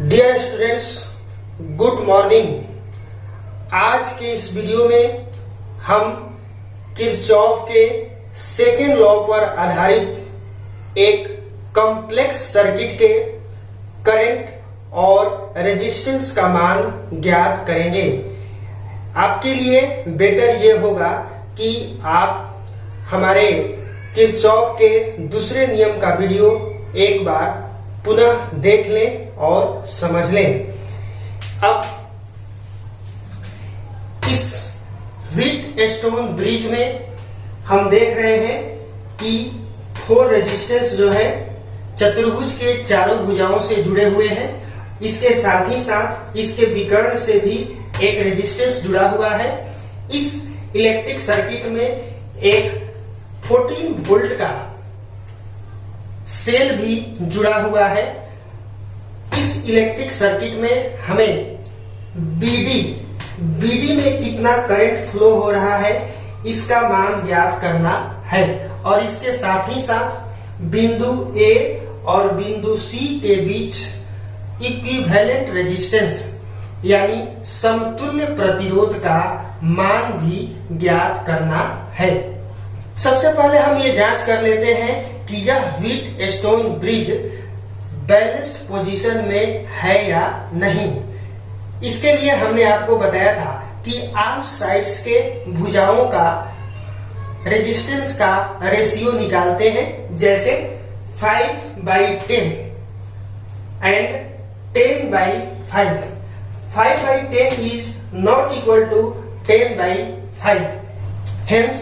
Dear students, good morning. आज के इस वीडियो में हम किरचॉफ के सेकेंड लॉ पर आधारित एक कॉम्प्लेक्स सर्किट के करंट और रेजिस्टेंस का मान ज्ञात करेंगे। आपके लिए बेटर ये होगा कि आप हमारे किरचॉफ के दूसरे नियम का वीडियो एक बार पुनः देख लें और समझ लें। अब इस व्हीटस्टोन ब्रिज में हम देख रहे हैं कि 4 रेजिस्टेंस जो है चतुर्भुज के चारों भुजाओं से जुड़े हुए हैं। इसके साथ ही साथ इसके विकर्ण से भी एक रेजिस्टेंस जुड़ा हुआ है। इस इलेक्ट्रिक सर्किट में एक 14 वोल्ट का सेल भी जुड़ा हुआ है। इस इलेक्ट्रिक सर्किट में हमें बीडी में कितना करंट फ्लो हो रहा है इसका मान ज्ञात करना है और इसके साथ ही साथ बिंदु ए और बिंदु सी के बीच इक्विवेलेंट रेजिस्टेंस यानी समतुल्य प्रतिरोध का मान भी ज्ञात करना है। सबसे पहले हम ये जांच कर लेते हैं कि यह व्हीटस्टोन ब्रिज बैलेंस्ड पोजीशन में है या नहीं। इसके लिए हमने आपको बताया था कि आर्म साइड्स के भुजाओं का रेजिस्टेंस का रेशियो निकालते हैं, जैसे 5/10 and 10/5। 5/10 is not equal to 10/5. Hence,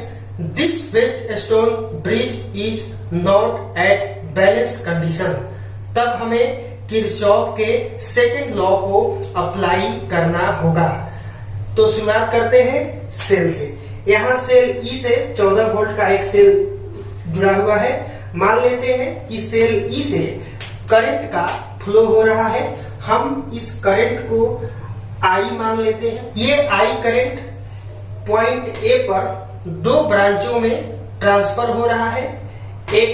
this Wheatstone bridge is not at balanced condition. तब हमें किरचॉफ के सेकेंड लॉ को अप्लाई करना होगा। तो शुरुआत करते हैं सेल से। यहाँ सेल ई से 14 वोल्ट का एक सेल जुड़ा हुआ है। मान लेते हैं कि सेल ई से करंट का फ्लो हो रहा है। हम इस करंट को आई मान लेते हैं। ये आई करंट पॉइंट ए पर 2 ब्रांचों में ट्रांसफर हो रहा है, एक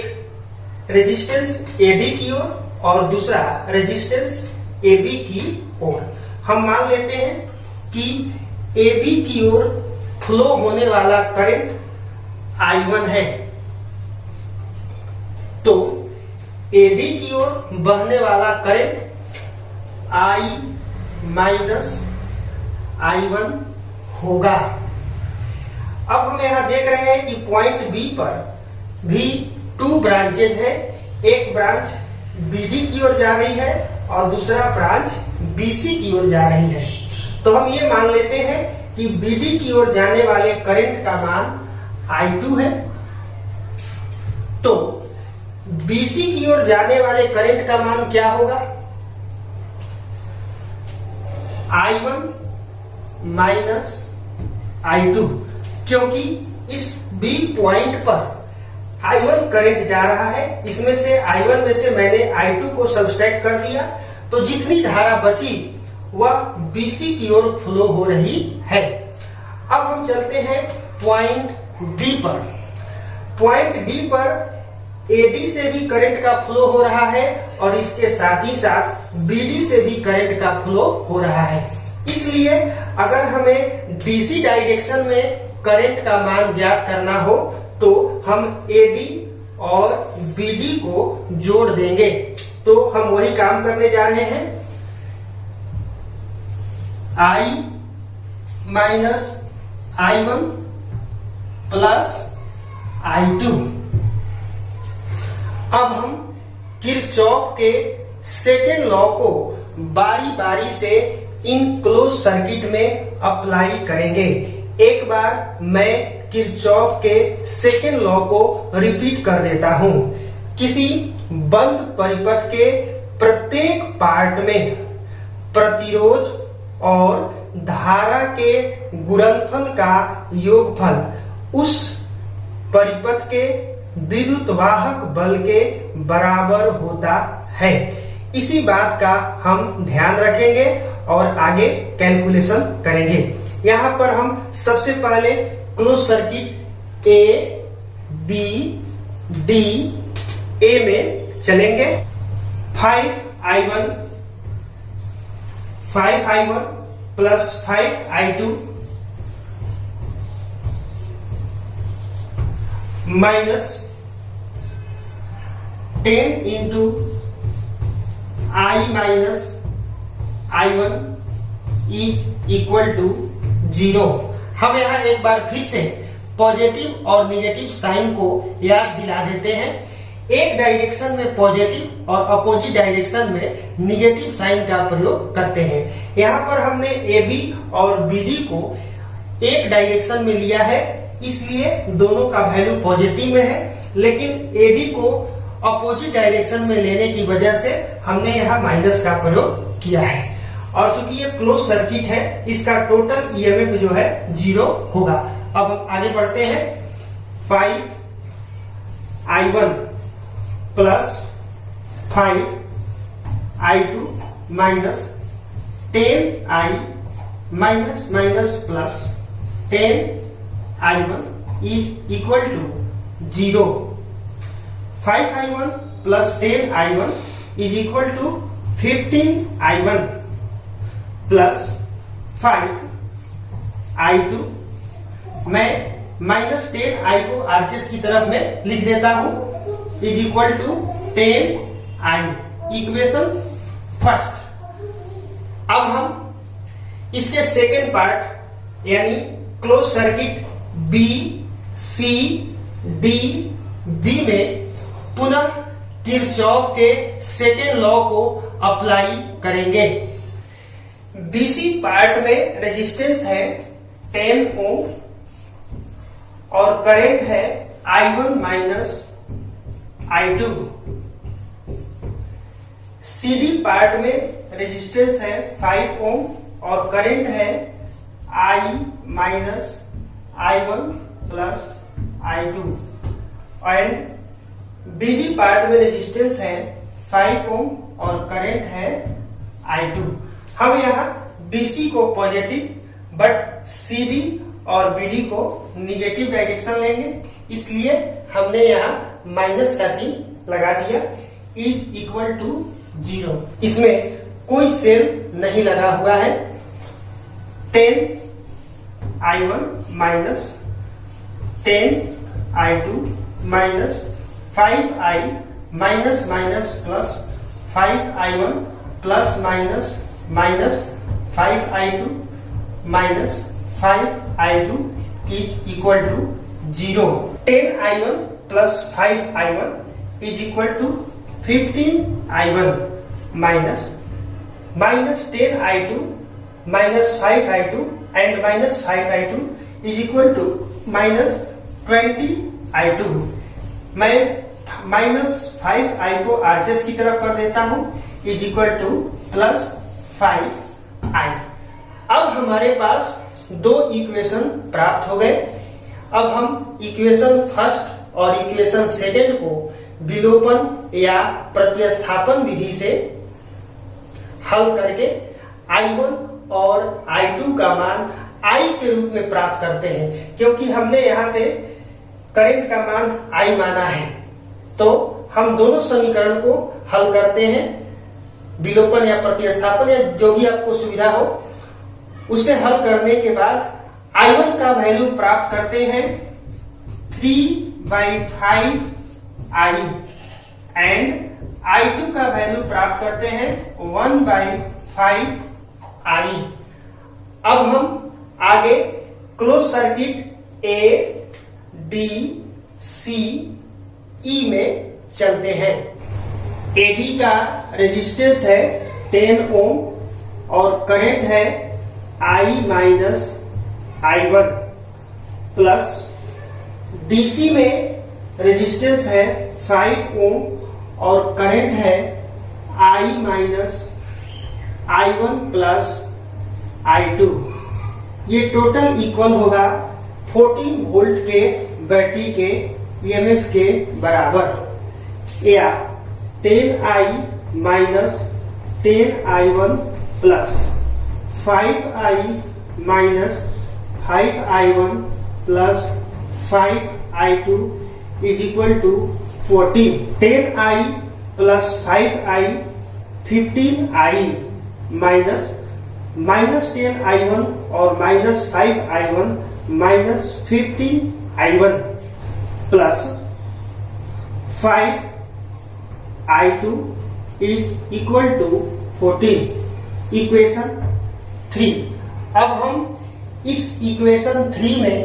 रेजिस्टेंस एडी की ओर और दूसरा रेजिस्टेंस एबी की ओर। हम मान लेते हैं कि एबी की ओर फ्लो होने वाला करंट I1 है, तो एडी की ओर बहने वाला करंट I माइनस I1 होगा। अब हम यहां देख रहे हैं कि पॉइंट बी पर भी 2 ब्रांचेज है। एक ब्रांच बीडी की ओर जा रही है और दूसरा ब्रांच बीसी की ओर जा रही है। तो हम ये मान लेते हैं कि बीडी की ओर जाने वाले करंट का मान I2 है, तो बीसी की ओर जाने वाले करंट का मान क्या होगा? I1 माइनस I2, क्योंकि इस बी पॉइंट पर I1 करंट जा रहा है। इसमें से I1 में से मैंने I2 को सब्सट्रैक्ट कर दिया, तो जितनी धारा बची वह BC की ओर फ्लो हो रही है। अब हम चलते हैं पॉइंट डी पर। पॉइंट डी पर एडी से भी करंट का फ्लो हो रहा है और इसके साथ ही साथ बीडी से भी करंट का फ्लो हो रहा है। इसलिए अगर हमें डीसी डायरेक्शन में करंट का मान ज्ञात करना हो तो हम एडी और बीडी को जोड़ देंगे। तो हम वही काम करने जा रहे हैं। I minus I1 plus I2। अब हम किरचॉफ के सेकेंड लॉ को बारी बारी से इन क्लोज सर्किट में अप्लाई करेंगे। एक बार मैं किरचॉफ के सेकेंड लॉ को रिपीट कर देता हूं। किसी बंद परिपथ के प्रत्येक पार्ट में प्रतिरोध और धारा के गुणनफल का योगफल उस परिपथ के विद्युत वाहक बल के बराबर होता है। इसी बात का हम ध्यान रखेंगे और आगे कैलकुलेशन करेंगे। यहाँ पर हम सबसे पहले close circuit A B D A में चलेंगे। 5I1 5i1 plus 5i2 minus 10 into i minus i1 is equal to 0। हम यहाँ एक बार फिर से पॉजिटिव और निगेटिव साइन को याद दिला देते हैं। एक डायरेक्शन में पॉजिटिव और अपोजिट डायरेक्शन में निगेटिव साइन का प्रयोग करते हैं। यहाँ पर हमने AB और BD को एक डायरेक्शन में लिया है, इसलिए दोनों का वैल्यू पॉजिटिव में है, लेकिन AD को अपोजिट डायरेक्शन में लेने की वजह से हमने यहाँ माइनस का प्रयोग किया है। और चूंकि ये क्लोज सर्किट है, इसका टोटल EMF जो है 0 होगा। अब हम आगे बढ़ते हैं। 5i1 plus 5i2 minus 10i minus minus plus 10i1 is equal to 0। 5i1 plus 10i1 is equal to 15i1 plus 5i2। मैं माइनस 10i को आरचेस की तरफ में लिख देता हूं, is equal to 10i। Equation first. अब हम इसके सेकेंड पार्ट यानी close circuit B, C, D, B में पुनः किरचॉफ के सेकेंड लॉ को अप्लाई करेंगे। BC पार्ट में रेजिस्टेंस है 10 ओम और करंट है I1 minus I2। CD part में रेजिस्टेंस है 5 ओम और करंट है I minus I1 plus I2। And BD part में रेजिस्टेंस है 5 ओम और करंट है I2। हम यहाँ BC को पॉजिटिव बट CD और BD को निगेटिव डायरेक्शन लेंगे, इसलिए हमने यहाँ माइनस का चिन्ह लगा दिया। Is equal to 0। इसमें कोई सेल नहीं लगा हुआ है। 10i1 minus 10i2 minus 5i minus minus plus 5i1 plus minus minus 5i2 minus 5i2 is equal to 0। 10i1 plus 5i1 is equal to 15i1 minus minus 10i2 minus 5i2 and minus 5i2 is equal to minus 20i2। मैं minus 5i को आरचेस की तरफ कर देता हूं, is equal two plus 5i। अब हमारे पास दो इक्वेशन प्राप्त हो गए। अब हम इक्वेशन फर्स्ट और इक्वेशन सेकेंड को विलोपन या प्रतिस्थापन विधि से हल करके I1 और I2 का मान I के रूप में प्राप्त करते हैं। क्योंकि हमने यहां से करंट का मान I माना है, तो हम दोनों समीकरण को हल करते हैं। विलोपन या प्रतिस्थापन या जो भी आपको सुविधा हो, उसे हल करने के बाद I1 का वैल्यू प्राप्त करते हैं 3/5i एंड I2 का वैल्यू प्राप्त करते हैं 1/5i। अब हम आगे close circuit A, D, C, E में चलते हैं। AD का रेजिस्टेंस है 10 ओम और करंट है I minus I1 plus DC में रेजिस्टेंस है 5 ओम और करंट है I minus I1 plus I2। ये टोटल इक्वल होगा 14 वोल्ट के बैटरी के EMF के बराबर, या 10i minus 10i1 plus 5i minus 5i1 plus 5i2 is equal to 14। 10i plus 5i 15i minus -10i1 और -5i1 -15i1 plus 5i2 is equal to 14। Equation 3। अब हम इस इक्वेशन 3 में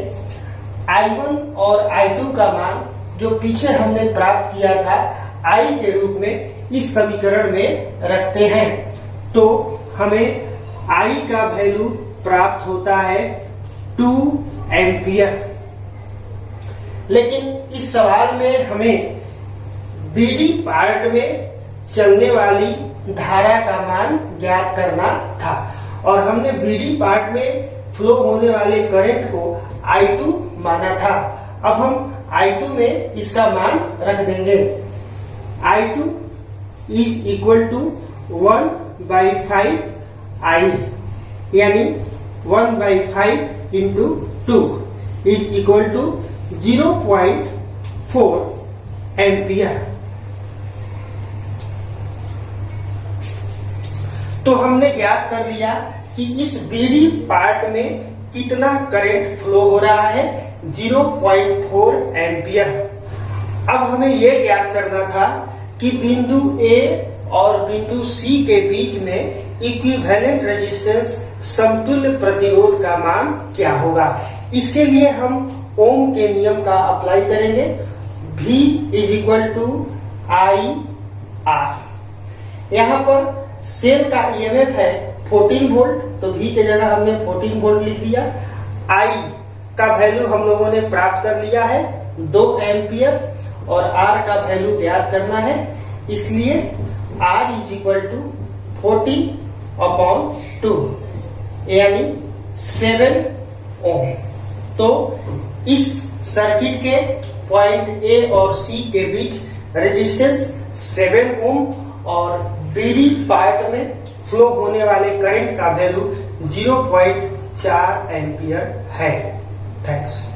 i1 और i2 का मान जो पीछे हमने प्राप्त किया था i के रूप में इस समीकरण में रखते हैं, तो हमें i का वैल्यू प्राप्त होता है 2 एम्पियर। लेकिन इस सवाल में हमें बीडी पार्ट में चलने वाली धारा का मान ज्ञात करना था और हमने बीडी पार्ट में फ्लो होने वाले करंट को I2 माना था। अब हम I2 में इसका मान रख देंगे। I2 is equal to 1/5i, यानी 1/5 into 2 is equal to 0.4 ampere. तो हमने ज्ञात कर लिया कि इस बीडी पार्ट में कितना करंट फ्लो हो रहा है, 0.4 एम्पियर। अब हमें यह ज्ञात करना था कि बिंदु A और बिंदु C के बीच में इक्विवेलेंट रेजिस्टेंस समतुल्य प्रतिरोध का मान क्या होगा। इसके लिए हम ओम के नियम का अप्लाई करेंगे। V is equal to IR। यहाँ पर सेल का ईएमएफ है 14 वोल्ट, तो V के जगह हमने 14 वोल्ट लिख दिया। I का वैल्यू हम लोगों ने प्राप्त कर लिया है 2 एम्पियर और R का वैल्यू ज्ञात करना है, इसलिए R इज इक्वल टू 40/2 यानी 7 ओम। तो इस सर्किट के पॉइंट A और C के बीच रेजिस्टेंस 7 ओम और बीडी पार्ट में फ्लो होने वाले करंट का वैल्यू 0.4 एम्पियर है। थैंक्स।